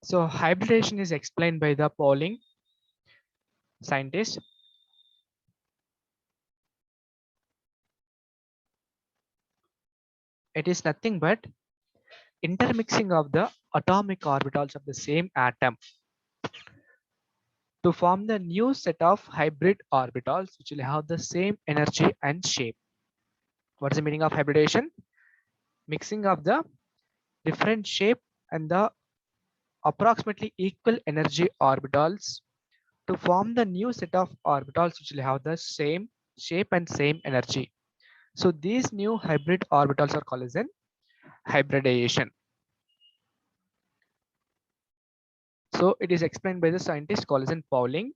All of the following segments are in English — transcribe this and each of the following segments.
So hybridization is explained by the Pauling scientist. It is nothing but intermixing of the atomic orbitals of the same atom to form the new set of hybrid orbitals which will have the same energy and shape. What is the meaning of hybridization? Mixing of the different shape and the approximately equal energy orbitals to form the new set of orbitals which will have the same shape and same energy. So these new hybrid orbitals are called as an hybridization. So it is explained by the scientist called as Pauling.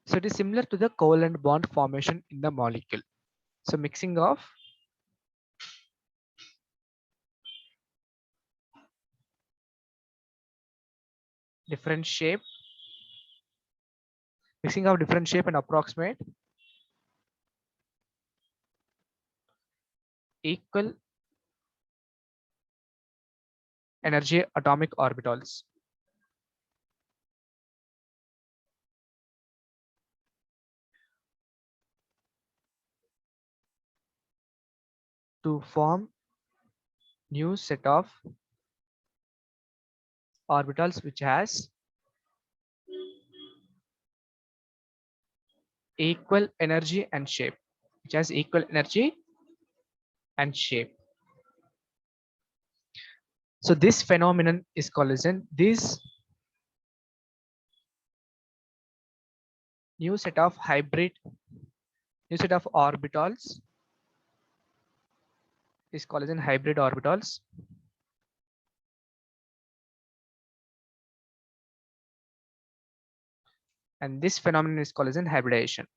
So it is similar to the covalent bond formation in the molecule. So mixing of different shape, and approximate equal energy atomic orbitals to form new set of orbitals which has equal energy and shape, So this phenomenon is called as this new set of orbitals is called as hybrid orbitals, and this phenomenon is called as hybridization.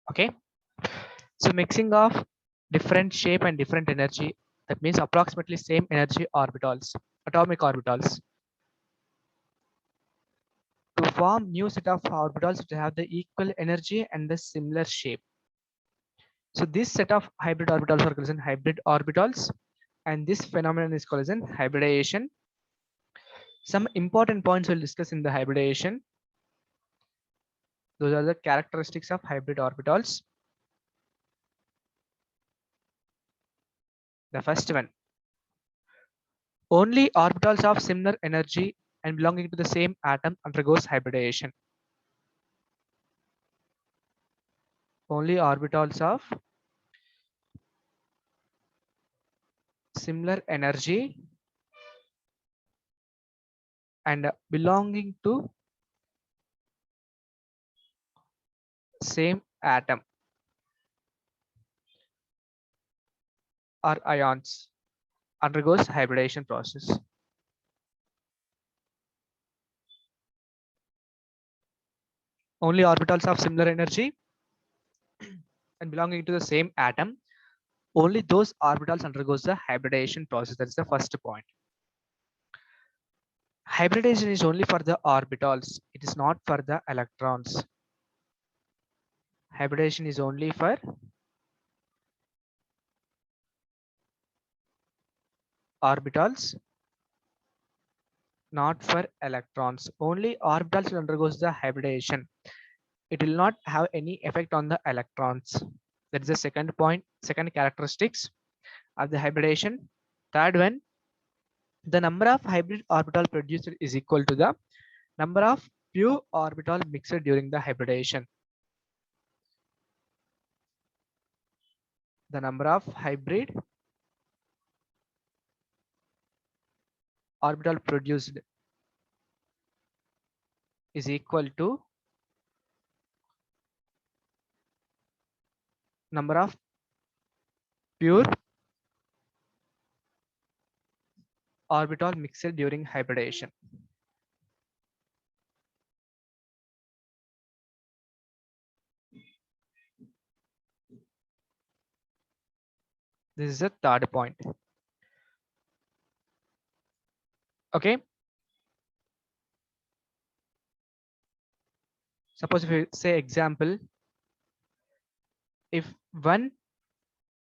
Okay, so mixing of different shape and different energy, that means approximately same energy orbitals, atomic orbitals, to form new set of orbitals to have the equal energy and the similar shape. So this set of hybrid orbitals are called as hybrid orbitals, and this phenomenon is called as hybridization. Some important points we'll discuss in the hybridization. Those are the characteristics of hybrid orbitals. The first one, only orbitals of similar energy and belonging to the same atom undergoes hybridization. Only orbitals of similar energy and belonging to same atom or ions undergoes hybridization process. Only orbitals of similar energy and belonging to the same atom, only those orbitals undergoes the hybridization process. That's the first point. Hybridization is only for the orbitals. It is not for the electrons. Hybridization is only for orbitals, not for electrons. Only orbitals will undergoes the hybridization. It will not have any effect on the electrons. That is the second point, second characteristics of the hybridization. Third one, the number of hybrid orbital produced is equal to the number of pure orbital mixed during the hybridization. The number of hybrid orbital produced is equal to number of pure orbital mixed during hybridization. This is the third point. Okay. Suppose if we say example, if one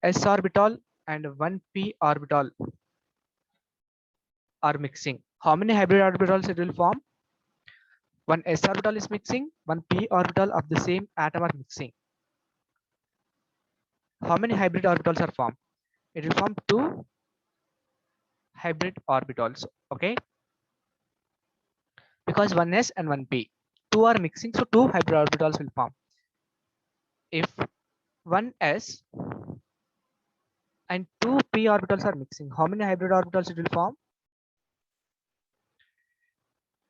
s orbital and one p orbital are mixing, how many hybrid orbitals it will form? One s orbital is mixing, one p orbital of the same atom are mixing. How many hybrid orbitals are formed? It will form two hybrid orbitals. Okay, because one s and one p, two are mixing, so two hybrid orbitals will form. If one s and two p orbitals are mixing, how many hybrid orbitals it will form?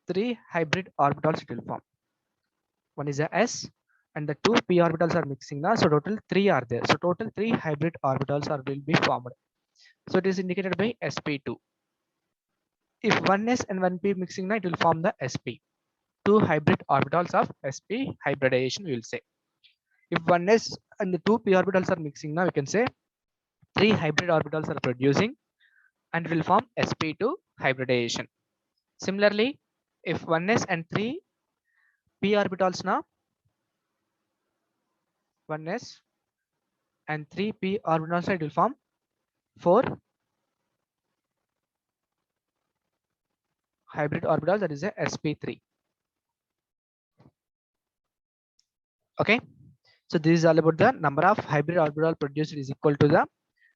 Three hybrid orbitals it will form. One is a s and the two p orbitals are mixing now, so total three are there. So total three hybrid orbitals are will be formed. So it is indicated by sp2. If one s and one p mixing now, it will form the sp. Two hybrid orbitals of sp hybridization, we will say. If one s and the two p orbitals are mixing now, we can say three hybrid orbitals are producing and will form sp2 hybridization. Similarly, if one s and three p orbitals now, one s and three p orbitals, it will form four hybrid orbitals, that is a sp3. Okay, so this is all about the number of hybrid orbital produced is equal to the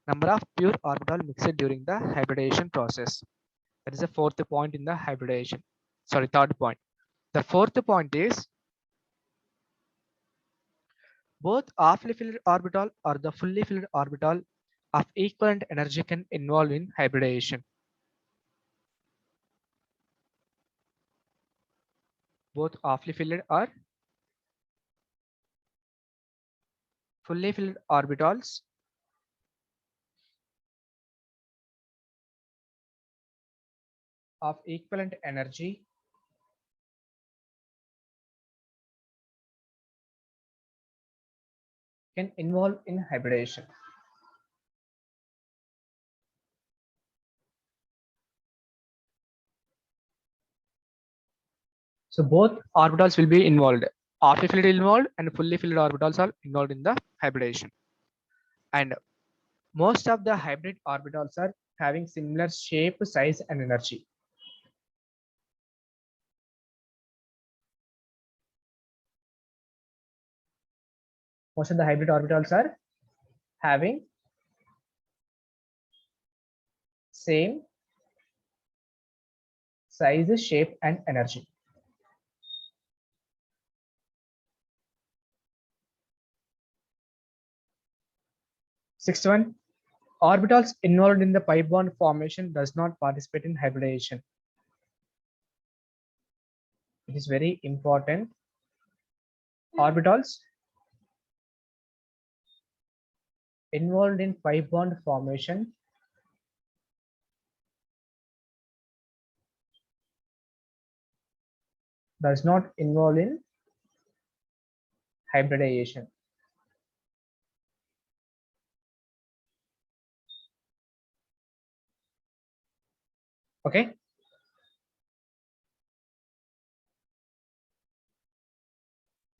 number of pure orbital mixed during the hybridization process. That is the fourth point in the hybridization. Sorry, third point. The fourth point is both halfly filled orbital or the fully filled orbital of equivalent energy can involve in hybridization. Both halfly filled or fully filled orbitals of equivalent energy can involve in hybridization. So both orbitals will be involved. Half filled involved and fully filled orbitals are involved in the hybridization. And most of the hybrid orbitals are having similar shape, size, and energy. Most of the hybrid orbitals are having same size, shape, and energy. Sixth one, orbitals involved in the pi bond formation does not participate in hybridization. It is very important. Orbitals involved in pi bond formation does not involve in hybridization. Okay.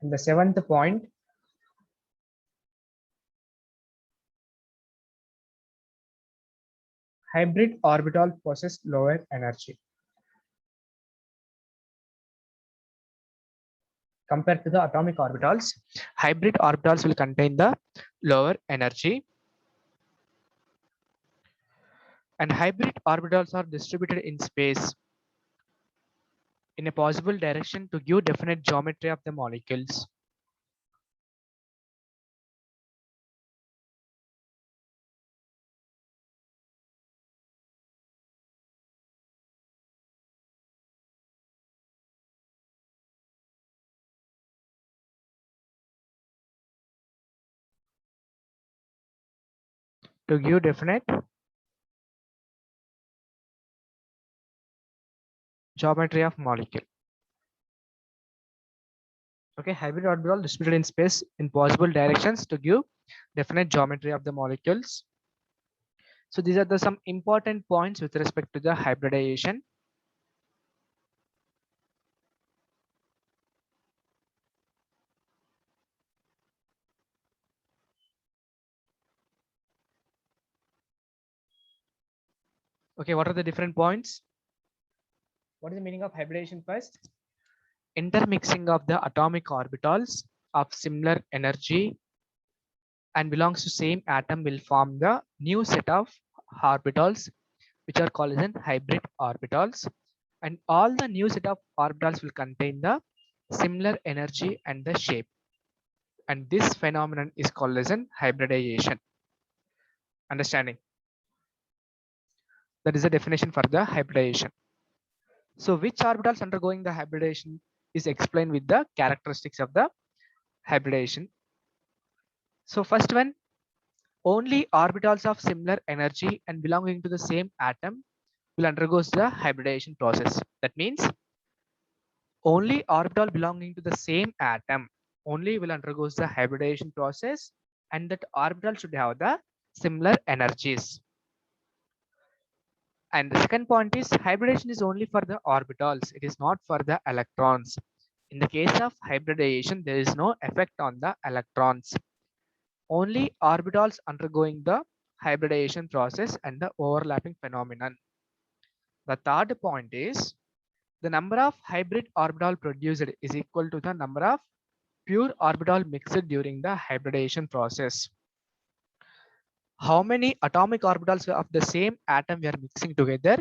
And the seventh point, hybrid orbital possess lower energy compared to the atomic orbitals. Hybrid orbitals will contain the lower energy, and hybrid orbitals are distributed in space in a possible direction to give definite geometry of the molecules. To give definite geometry of molecule. Okay, hybrid orbital distributed in space in possible directions to give definite geometry of the molecules. So these are the some important points with respect to the hybridization. Okay, what are the different points? What is the meaning of hybridization first? Intermixing of the atomic orbitals of similar energy and belongs to same atom will form the new set of orbitals which are called as hybrid orbitals, and all the new set of orbitals will contain the similar energy and the shape, and this phenomenon is called as an hybridization. Understanding? That is the definition for the hybridization. So which orbitals undergoing the hybridization is explained with the characteristics of the hybridization. So first one, only orbitals of similar energy and belonging to the same atom will undergo the hybridization process. That means only orbital belonging to the same atom only will undergo the hybridization process, and that orbital should have the similar energies. And the second point is hybridization is only for the orbitals, it is not for the electrons. In the case of hybridization, there is no effect on the electrons. Only orbitals undergoing the hybridization process and the overlapping phenomenon. The third point is the number of hybrid orbital produced is equal to the number of pure orbital mixed during the hybridization process. How many atomic orbitals of the same atom we are mixing together,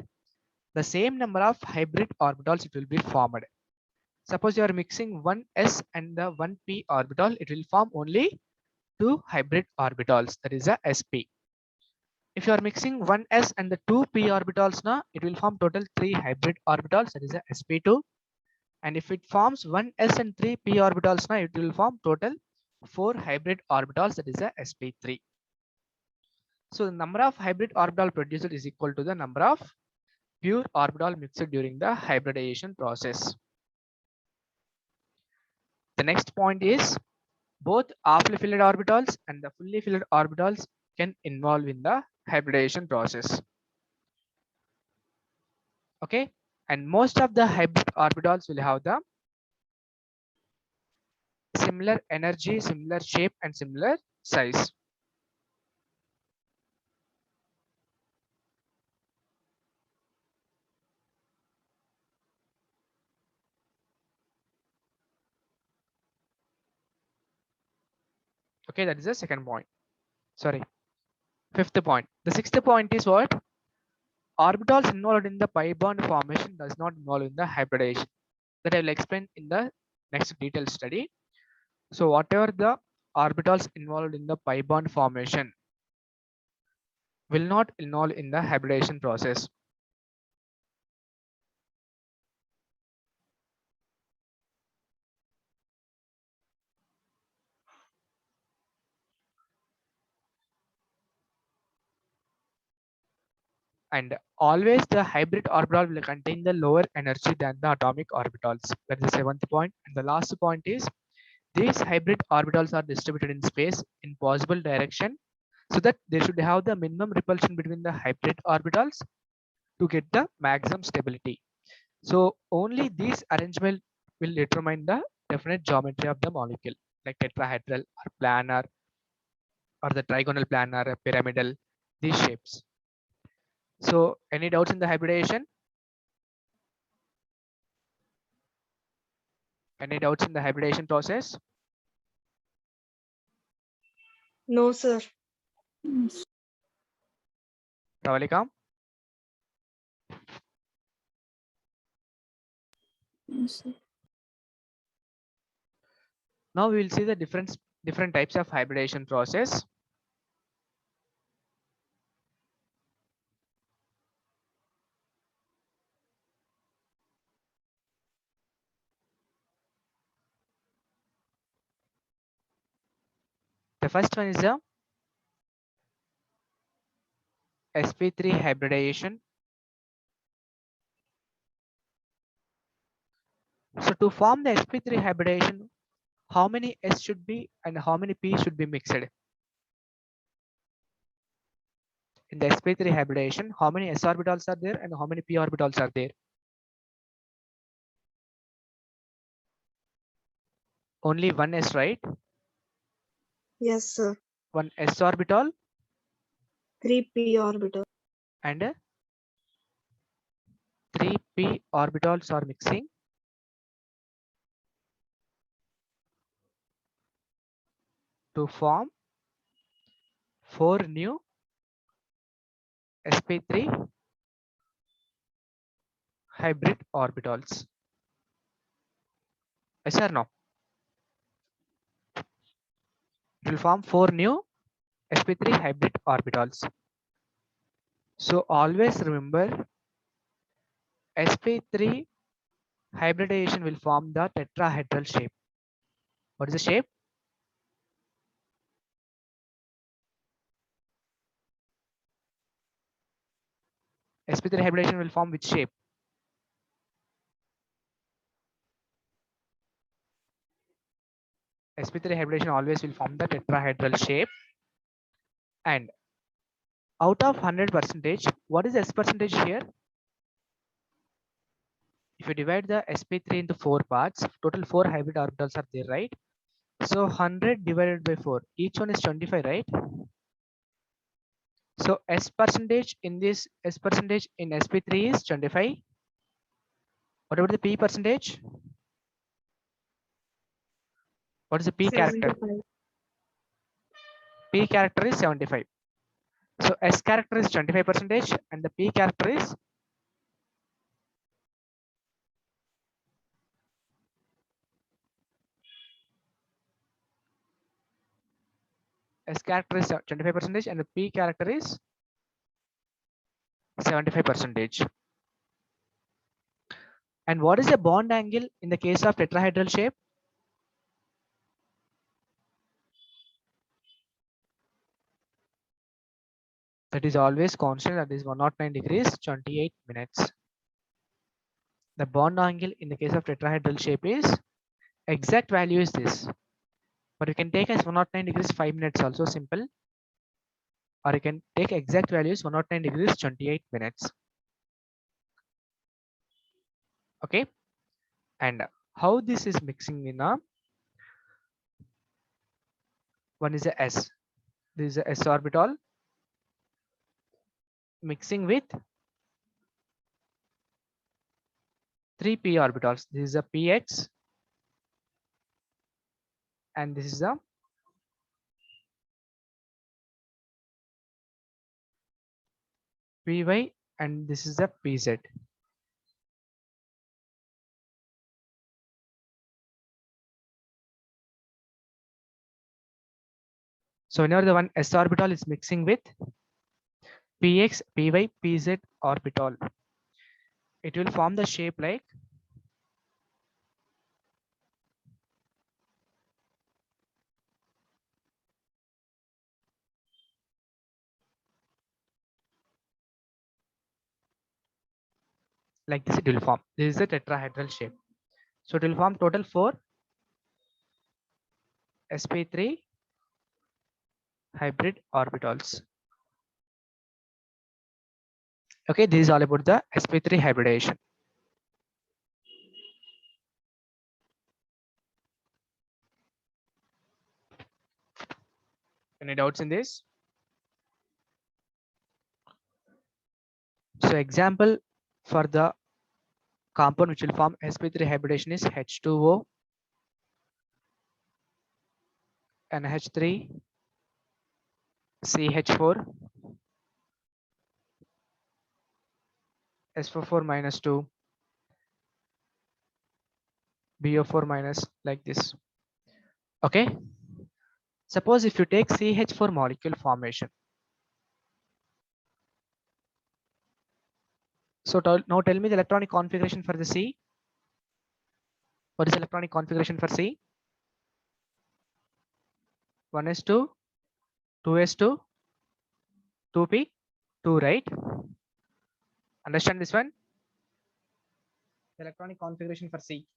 the same number of hybrid orbitals it will be formed. Suppose you are mixing one s and the one p orbital, it will form only two hybrid orbitals, that is a sp. If you are mixing one s and the two p orbitals now, it will form total three hybrid orbitals, that is a sp2. And if it forms one s and three p orbitals now, it will form total four hybrid orbitals, that is a sp3. So the number of hybrid orbital produced is equal to the number of pure orbital mixed during the hybridization process. The next point is both halfly filled orbitals and the fully filled orbitals can involve in the hybridization process. Okay, and most of the hybrid orbitals will have the similar energy, similar shape, and similar size. Okay, that is the second point. Sorry, fifth point. The sixth point is what? Orbitals involved in the pi bond formation does not involve in the hybridization. That I will explain in the next detailed study. So whatever the orbitals involved in the pi bond formation will not involve in the hybridization process. And always the hybrid orbital will contain the lower energy than the atomic orbitals. That is the seventh point. And the last point is these hybrid orbitals are distributed in space in possible direction so that they should have the minimum repulsion between the hybrid orbitals to get the maximum stability. So only these arrangement will determine the definite geometry of the molecule, like tetrahedral or planar or the trigonal planar, pyramidal, these shapes. So any doubts in the hybridization? Any doubts in the hybridization process? No, sir. Pravalika? Yes, sir. Now we will see the different types of hybridization process. The first one is the sp3 hybridization. So to form the sp3 hybridization, how many s should be and how many p should be mixed? In the sp3 hybridization, how many s orbitals are there and how many p orbitals are there? Only one s, right? Yes, sir. One s orbital 3p orbital. and three p orbitals are mixing to form four new sp3 hybrid orbitals. Yes or no? It will form four new sp3 hybrid orbitals. So always remember sp3 hybridization will form the tetrahedral shape. What is the shape? sp3 hybridization will form which shape? sp3 hybridization always will form the tetrahedral shape. And out of 100 percentage, what is S percentage here? If you divide the sp3 into four parts, total four hybrid orbitals are there, right? So 100 divided by 4, each one is 25, right? So S percentage in this S percentage in sp3 is 25. What about the P percentage? What is the P character? 75. P character is 75. So S character is 25 percentage and the P character is S character is 25 percentage and the P character is 75 percentage. And what is the bond angle in the case of tetrahedral shape? That is always constant, that is 109 degrees 28 minutes. The bond angle in the case of tetrahedral shape is exact value is this, but you can take as 109 degrees 5 minutes also simple, or you can take exact values 109 degrees 28 minutes. Okay, and how this is mixing in a one is a S. This is a S orbital mixing with three p orbitals. This is a px and this is a py and this is a pz. So whenever the one s orbital is mixing with px, py, pz orbital, it will form the shape like this. It will form. This is a tetrahedral shape. So it will form total four sp3 hybrid orbitals. Okay, this is all about the sp3 hybridization. Any doubts in this? So example for the compound which will form sp3 hybridization is H2O, NH3, CH4, SO4 minus 2, BO4 minus, like this. Okay. Suppose if you take CH4 molecule formation. So now tell me the electronic configuration for the C. What is the electronic configuration for C? 1s2, 2s2, 2p, 2, right? Understand this one? The electronic configuration for C.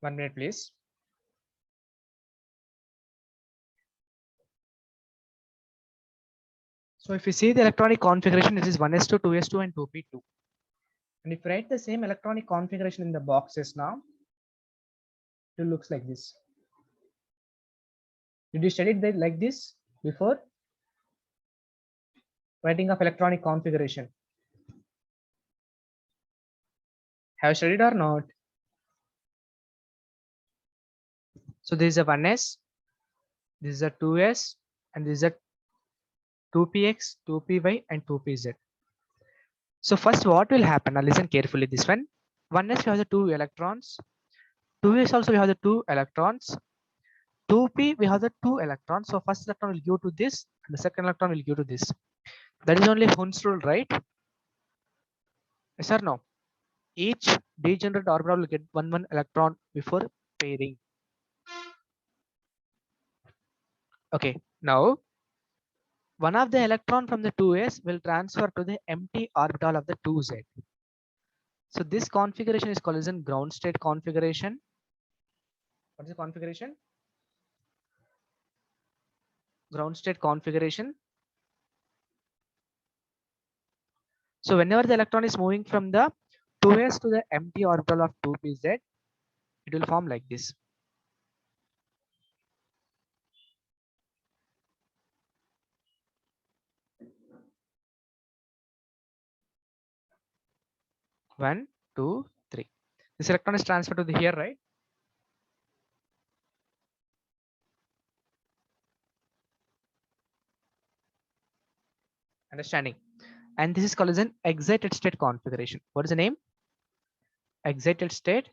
1 minute, please. So if you see the electronic configuration, it is 1s2, 2s2, and 2p2. And if you write the same electronic configuration in the boxes now, it looks like this. Did you study it like this before? Writing of electronic configuration. Have you studied or not? So this is a 1s, this is a 2s, and this is a 2px, 2py, and 2pz. So first what will happen? Now listen carefully this one. 1s we have the 2 electrons. 2s also we have the 2 electrons. 2p we have the 2 electrons. So first electron will give to this and the second electron will give to this. That is only Hund's rule, right? Yes or no? Each degenerate orbital will get one electron before pairing. Okay, now one of the electron from the 2s will transfer to the empty orbital of the 2z. So this configuration is called as a ground state configuration. What is the configuration? Ground state configuration. So whenever the electron is moving from the 2s to the empty orbital of 2pz, it will form like this. One, two, three. This electron is transferred to the here, right? Understanding. And this is called as an excited state configuration. What is the name? Excited state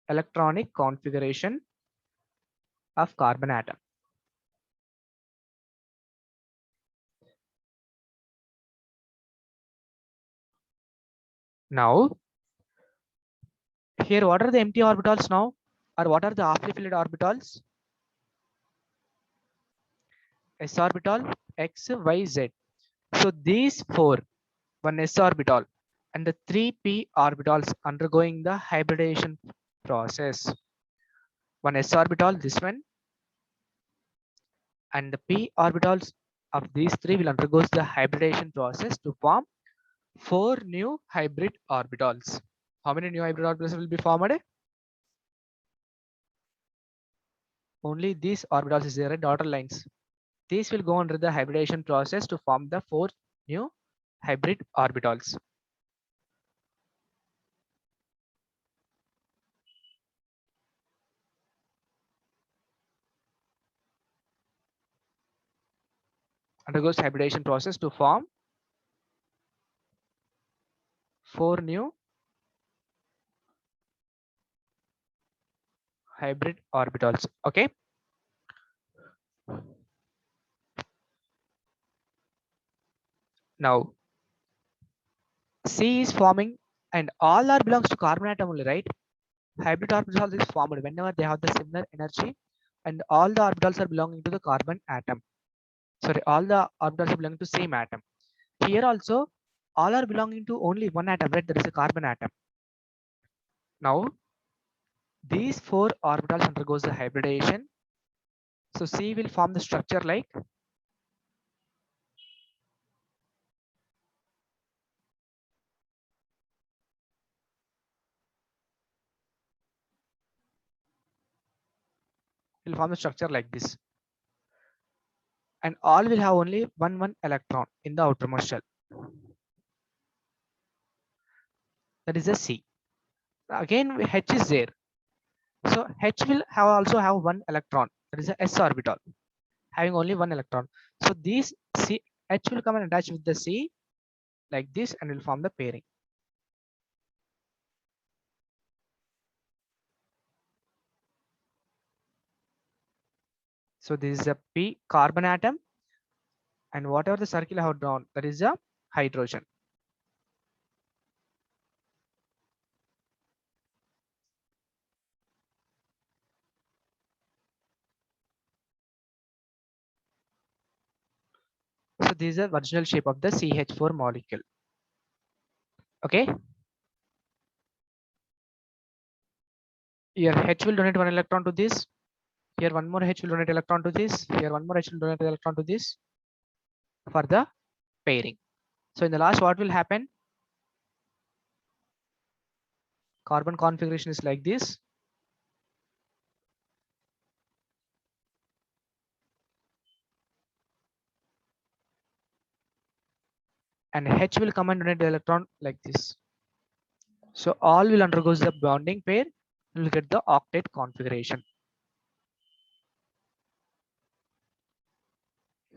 electronic configuration of carbon atom. Now, here what are the empty orbitals now? Or what are the halfly filled orbitals? S orbital, X, Y, Z. So these four, one S orbital and the three P orbitals undergoing the hybridization process. One S orbital, this one, and the P orbitals of these three will undergo the hybridization process to form four new hybrid orbitals. How many new hybrid orbitals will be formed? Only these orbitals is there, dotted lines. These will go under the hybridization process to form the four new hybrid orbitals. Undergoes hybridization process to form four new hybrid orbitals. Okay. Now C is forming and all are belongs to carbon atom only, right? Hybrid orbitals is formed whenever they have the similar energy and all the orbitals are belonging to the carbon atom. Sorry, all the orbitals are belonging to same atom. Here also all are belonging to only one atom, right? That is a carbon atom. Now these four orbitals undergoes the hybridization. So C will form the structure like will form the structure like this. And all will have only one electron in the outermost shell. That is a C. Again H is there. So H will also have one electron. That is a S orbital having only one electron. So these C H will come and attach with the C like this and will form the pairing. So this is a P carbon atom and whatever the circle I have drawn, that is a hydrogen. So this is the original shape of the CH4 molecule. Okay. Here H will donate one electron to this. Here one more H will donate electron to this. Here one more H will donate electron to this for the pairing. So in the last, what will happen? Carbon configuration is like this. And H will come and donate the electron like this. So all will undergo the bonding pair. You will get the octet configuration.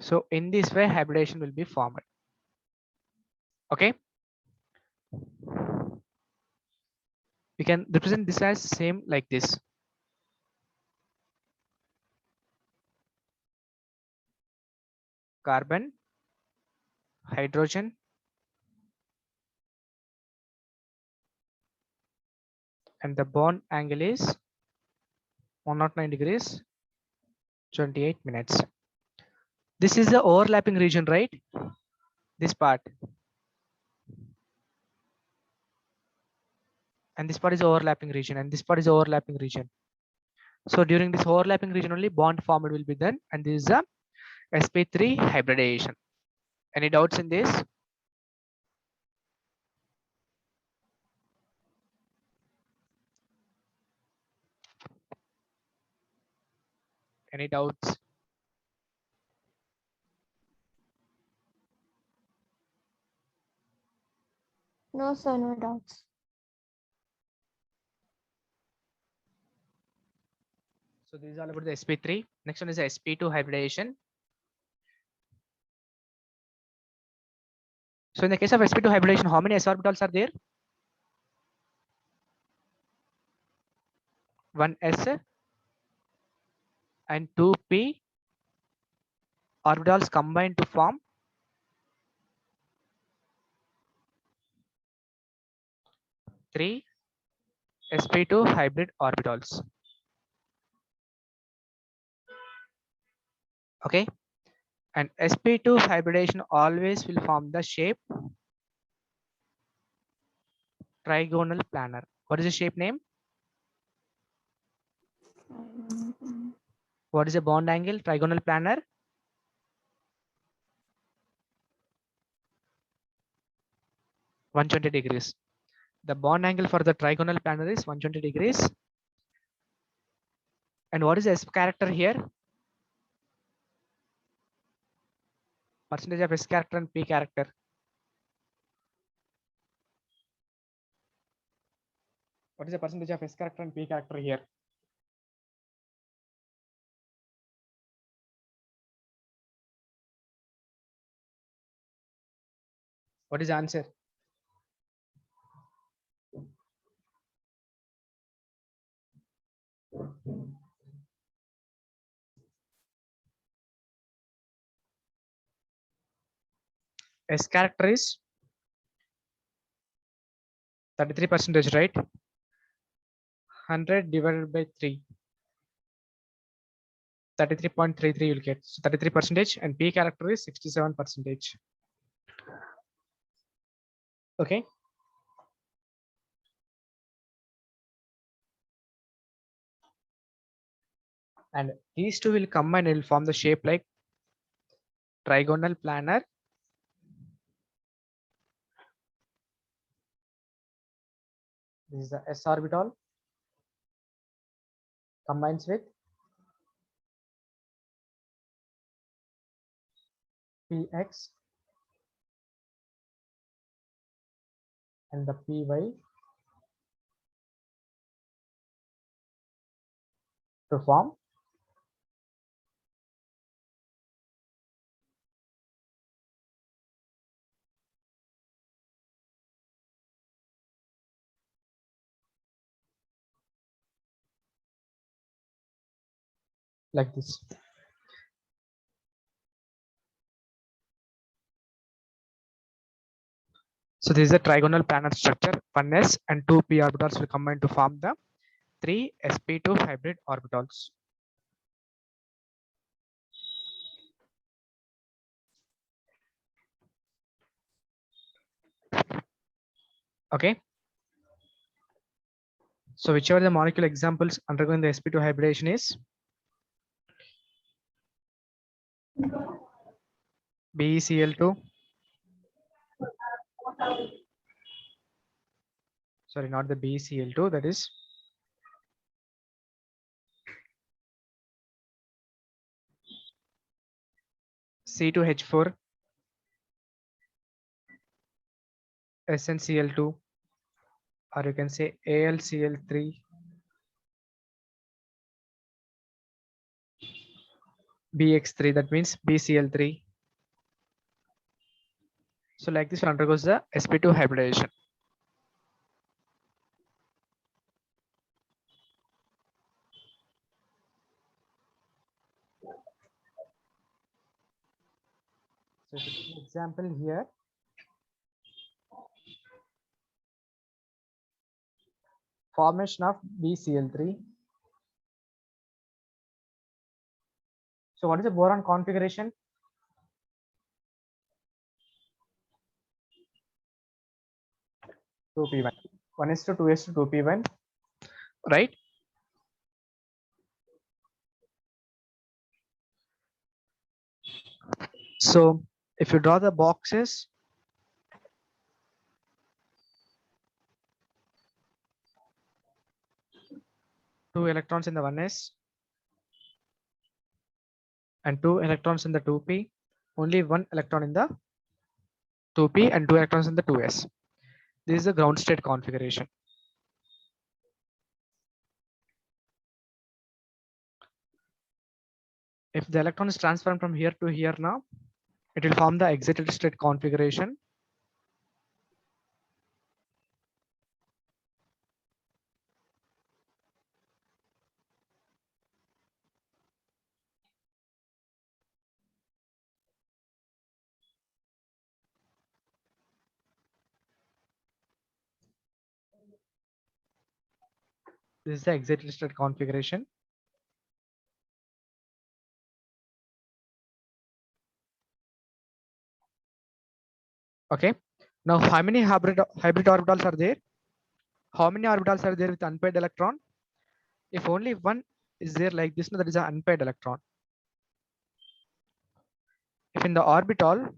So in this way, hybridization will be formed. Okay. We can represent this as same like this. Carbon, hydrogen, and the bond angle is 109 degrees, 28 minutes. This is the overlapping region, right? This part. And this part is overlapping region, and this part is overlapping region. So during this overlapping region only bond formed will be done, and this is a sp3 hybridization. Any doubts in this? Any doubts? No, sir, no doubts. So this is all about the sp3. Next one is the sp2 hybridization. So in the case of sp2 hybridization, how many s orbitals are there? One s and two p orbitals combined to form three sp2 hybrid orbitals. Okay, and sp2 hybridization always will form the shape trigonal planar. What is the shape name? What is the bond angle? Trigonal planar. 120 degrees. The bond angle for the trigonal planar is 120 degrees. And what is the S character here? Percentage of S character and P character. What is the percentage of S character and P character here? What is the answer? S character is 33%, right? 100 divided by 3. 33.33 you'll get. So 33%, and P character is 67%. Okay. And these two will combine and will form the shape like trigonal planar. This is the S orbital combines with Px and the Py to form like this. So this is a trigonal planar structure. 1s and 2 p orbitals will combine to form the 3 sp2 hybrid orbitals. Okay. So whichever the molecule examples undergoing the sp2 hybridization is BeCl2. Sorry, not the BeCl2, that is C2H4, SnCl2, or you can say AlCl3, BX3, that means BCl3. So like this undergoes the sp2 hybridization. So if you take an example here, formation of BCl3. So what is the boron configuration? 2p1. 1:2, 2:2, 2p1, right? So if you draw the boxes, two electrons in the 1s and two electrons in the 2p, only one electron in the 2p and two electrons in the 2s. This is the ground state configuration. If the electron is transferred from here to here now, it will form the excited state configuration. This is the excited state configuration. Okay. Now, how many hybrid orbitals are there? How many orbitals are there with unpaired electron? If only one is there like this, that is an unpaired electron. If in the orbital,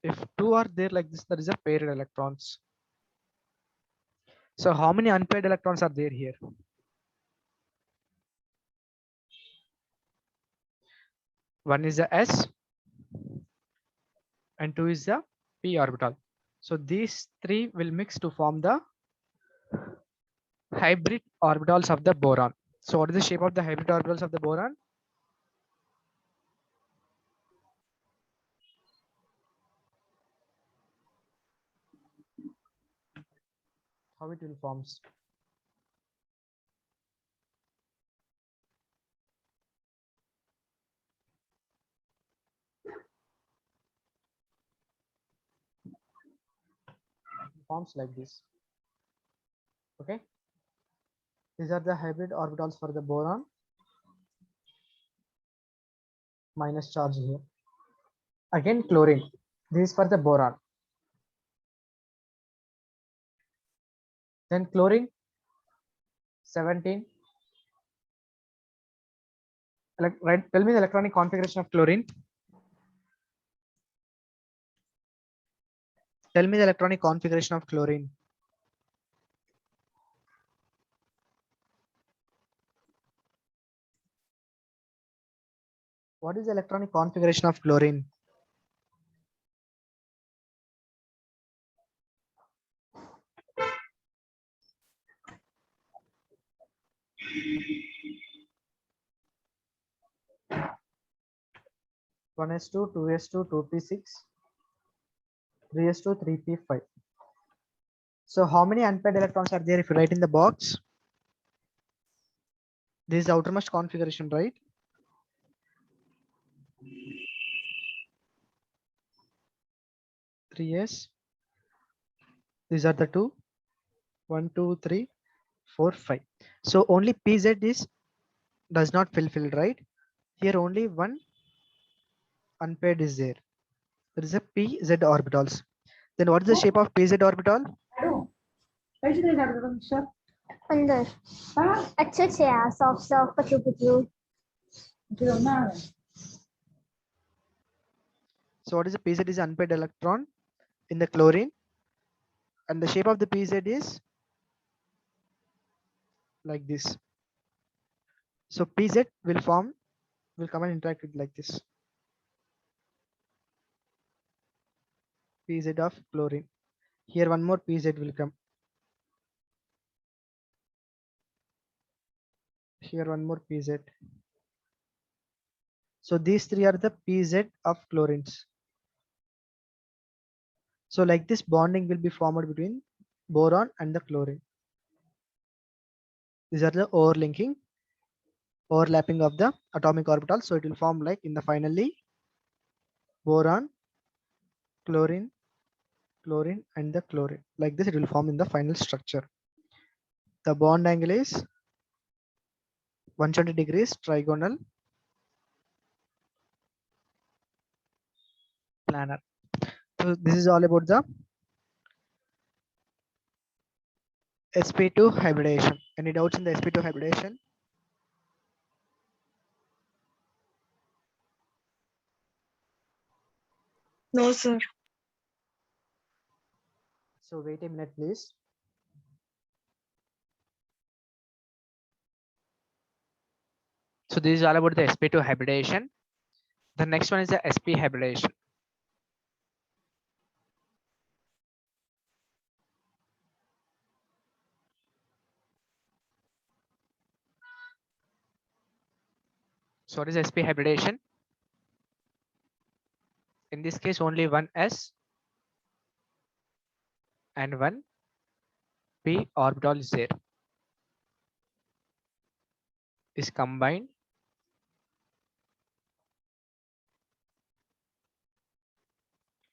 if two are there like this, that is a paired electrons. So how many unpaired electrons are there here? One is the S and two is the p orbital. So these three will mix to form the hybrid orbitals of the boron. So what is the shape of the hybrid orbitals of the boron? How it will forms? Forms like this. Okay. These are the hybrid orbitals for the boron. Minus charge here. Again chlorine. This is for the boron. Then chlorine 17. Right. Tell me the electronic configuration of chlorine. Tell me the electronic configuration of chlorine. What is the electronic configuration of chlorine? One S2, 2S2, 2p6, 3s2, 3p5. So how many unpaired electrons are there if you write in the box? This is the outermost configuration, right? Three S. These are the two. 1, 2, 3, 4, 5. So only PZ is does not fulfill, right? Here only one unpaired is there. There is a PZ orbitals. Then what is the shape of PZ orbital? अंदर अच्छे से यार soft soft Patlu Patlu So what is the pz is unpaired electron in the chlorine, and the shape of the pz is like this. So pz will come and interact with like this. pz of chlorine. Here one more pz will come. Here one more pz. So these three are the pz of chlorines. So like this bonding will be formed between boron and the chlorine. These are the overlapping of the atomic orbitals. So it will form like in the finally boron, chlorine, chlorine, and the chlorine. Like this, it will form in the final structure. The bond angle is 120 degrees trigonal planar. So this is all about the sp2 hybridization. Any doubts in the sp2 hybridization? No, sir. So wait a minute, please. So this is all about the sp2 hybridization. The next one is the sp hybridization. So what is sp hybridization? In this case, only one s and one p orbital is there, is combined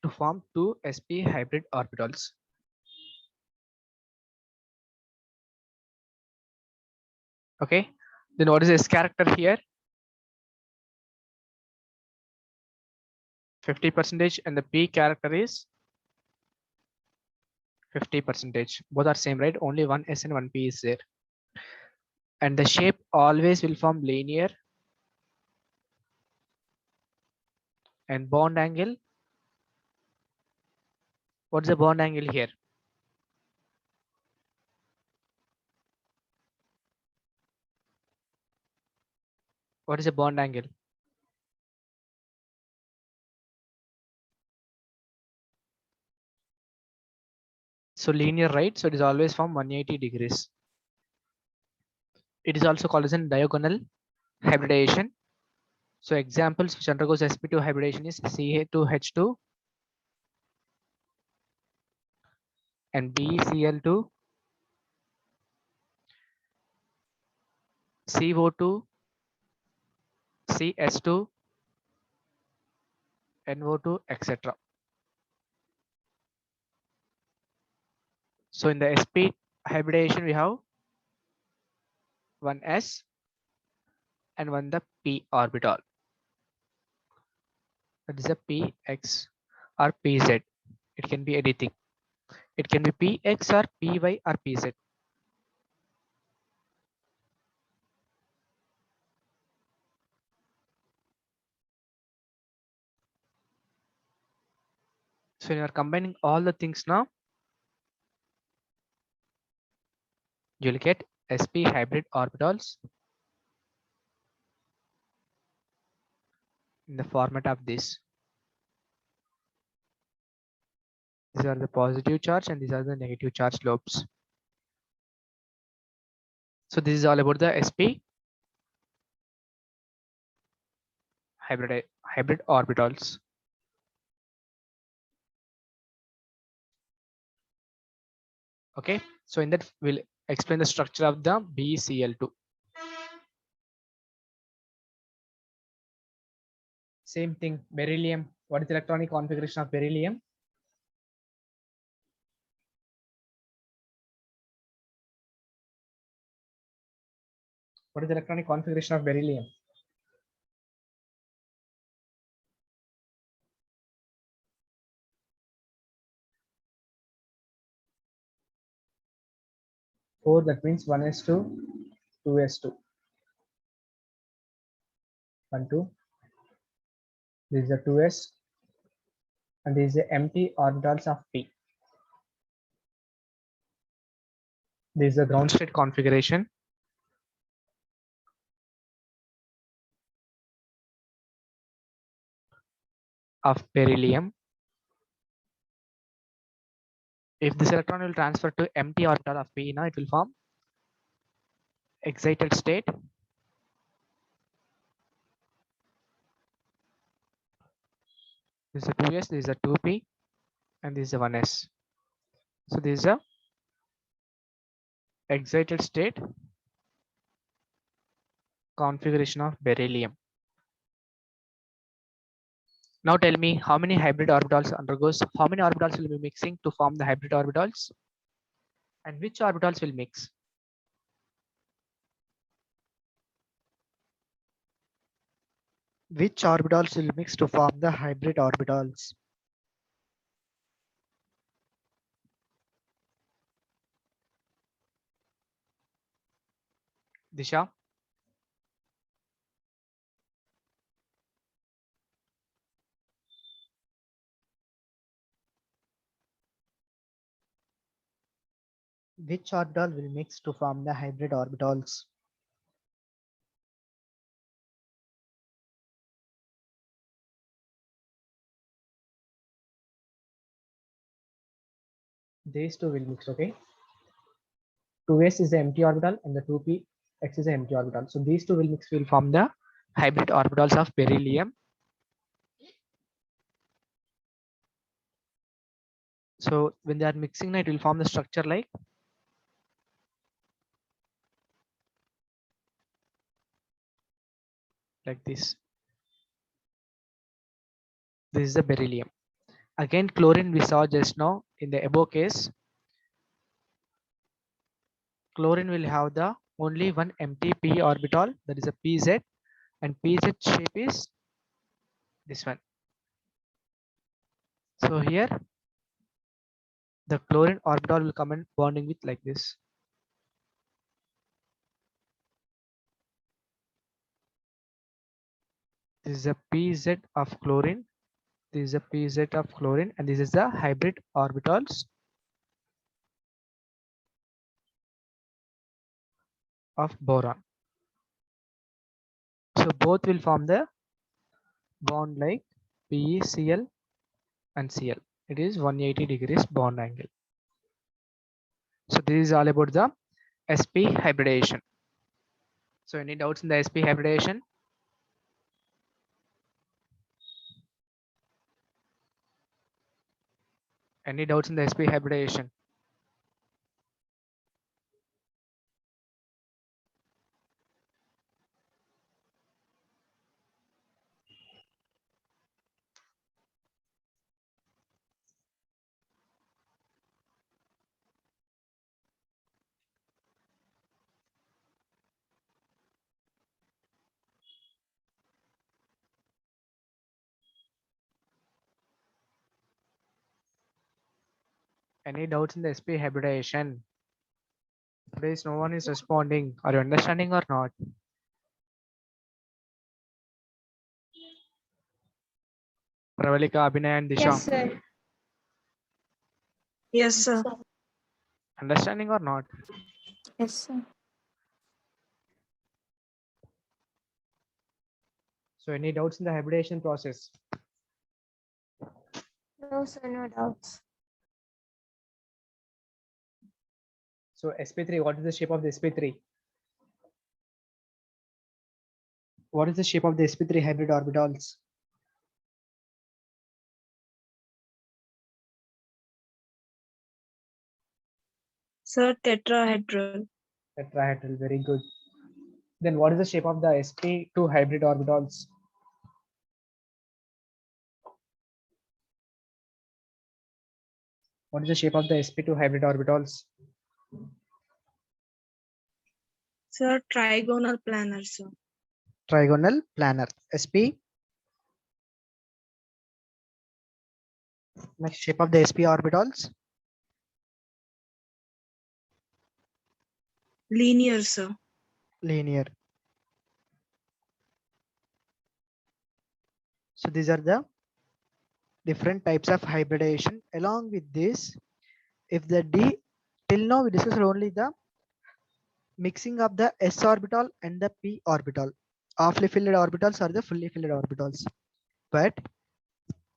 to form two sp hybrid orbitals. Okay, then what is S character here? 50%, and the P character is 50%. Both are same, right? Only one S and one P is there. And the shape always will form linear, and bond angle. What's the bond angle here? What is the bond angle? So linear, right? So it is always from 180 degrees. It is also called as a diagonal hybridization. So examples which undergoes sp2 hybridization is Ca2H2 and BeCl2, CO2, CS2, NO2, etc. So in the sp hybridization, we have one s and one the p orbital. That is a px or pz. It can be anything. It can be px or py or pz. So you are combining all the things now, you'll get sp hybrid orbitals in the format of this. These are the positive charge and these are the negative charge lobes. So this is all about the sp hybrid orbitals. Okay, so in that we'll explain the structure of the BeCl2. Same thing, beryllium. What is the electronic configuration of beryllium? What is the electronic configuration of beryllium? 4, that means 1s2, 2s2. 1, 2. This is the 2s, and this is the empty orbitals of p. This is the ground state configuration of beryllium. If this electron will transfer to empty orbital of p, now it will form excited state. This is a 2s, this is a 2p, and this is a 1s. So this is a excited state configuration of beryllium. Now tell me how many hybrid orbitals undergoes, how many orbitals will be mixing to form the hybrid orbitals, and which orbitals will mix? Which orbitals will mix to form the hybrid orbitals? Disha? Which orbital will mix to form the hybrid orbitals? These two will mix, okay? 2s is the empty orbital and the 2p x is the empty orbital. So these two will mix, will form the hybrid orbitals of beryllium. So when they are mixing, it will form the structure like this. This is the beryllium. Again, chlorine we saw just now in the above case. Chlorine will have the only one empty p orbital, that is a pz, and pz shape is this one. So here the chlorine orbital will come and bonding with like this. This is a pz of chlorine. This is a pz of chlorine, and this is the hybrid orbitals of boron. So both will form the bond like PeCl and Cl. It is 180 degrees bond angle. So this is all about the sp hybridization. So any doubts in the sp hybridization? Any doubts in the sp hybridization? Any doubts in the sp hybridization? Please, no one is responding. Are you understanding or not? Pravalika, Abhinay, and Disha. Yes, sir. Yes, sir. Understanding or not? Yes, sir. So any doubts in the hybridization process? No, sir, no doubts. So sp3, what is the shape of the sp3? What is the shape of the sp3 hybrid orbitals? Sir, tetrahedral. Tetrahedral, very good. Then what is the shape of the sp2 hybrid orbitals? What is the shape of the sp2 hybrid orbitals? Sir, trigonal planar, sir. Trigonal planar. sp. Next shape of the sp orbitals. Linear, sir. Linear. So these are the different types of hybridization. Along with this, if the D, till now we discussed only the mixing of the s orbital and the p orbital. Halfly filled orbitals are the fully filled orbitals. But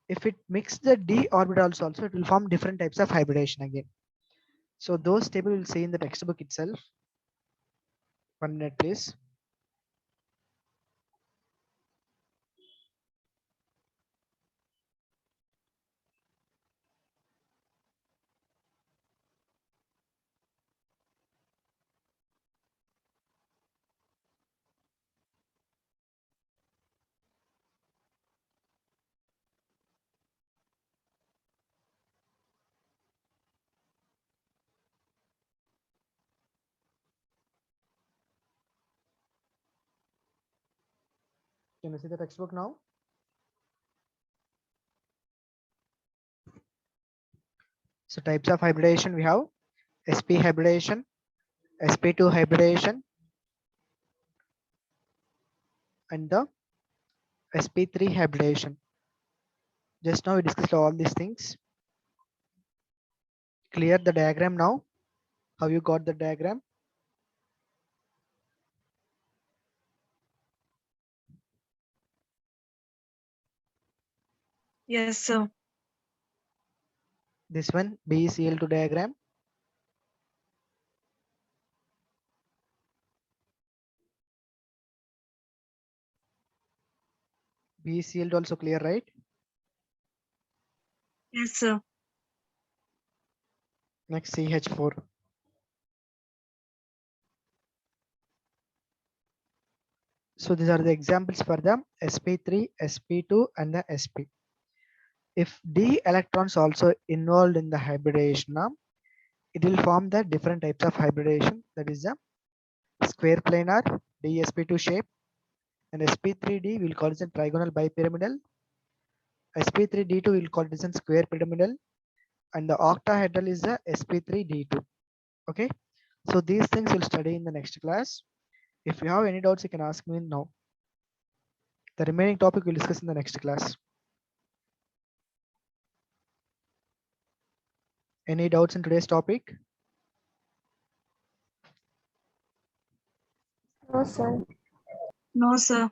if it mix the d orbitals also, it will form different types of hybridization again. So those table will see in the textbook itself. 1 minute, please. Can you see the textbook now? So types of hybridization we have sp hybridization, sp2 hybridization, and the sp3 hybridization. Just now we discussed all these things. Clear the diagram now. How you got the diagram? Yes, sir. This one BeCl2 diagram. BeCl2 also clear, right? Yes, sir. Next CH4. So these are the examples for the sp3, sp2, and the sp. If d electrons also involved in the hybridization, it will form the different types of hybridization. That is the square planar dsp2 shape, and sp3d will call it a trigonal bipyramidal. sp3d2 will call it as a square pyramidal, and the octahedral is the sp3d2. Okay, so these things we'll study in the next class. If you have any doubts, you can ask me now. The remaining topic we'll discuss in the next class. Any doubts in today's topic? No, sir. No, sir.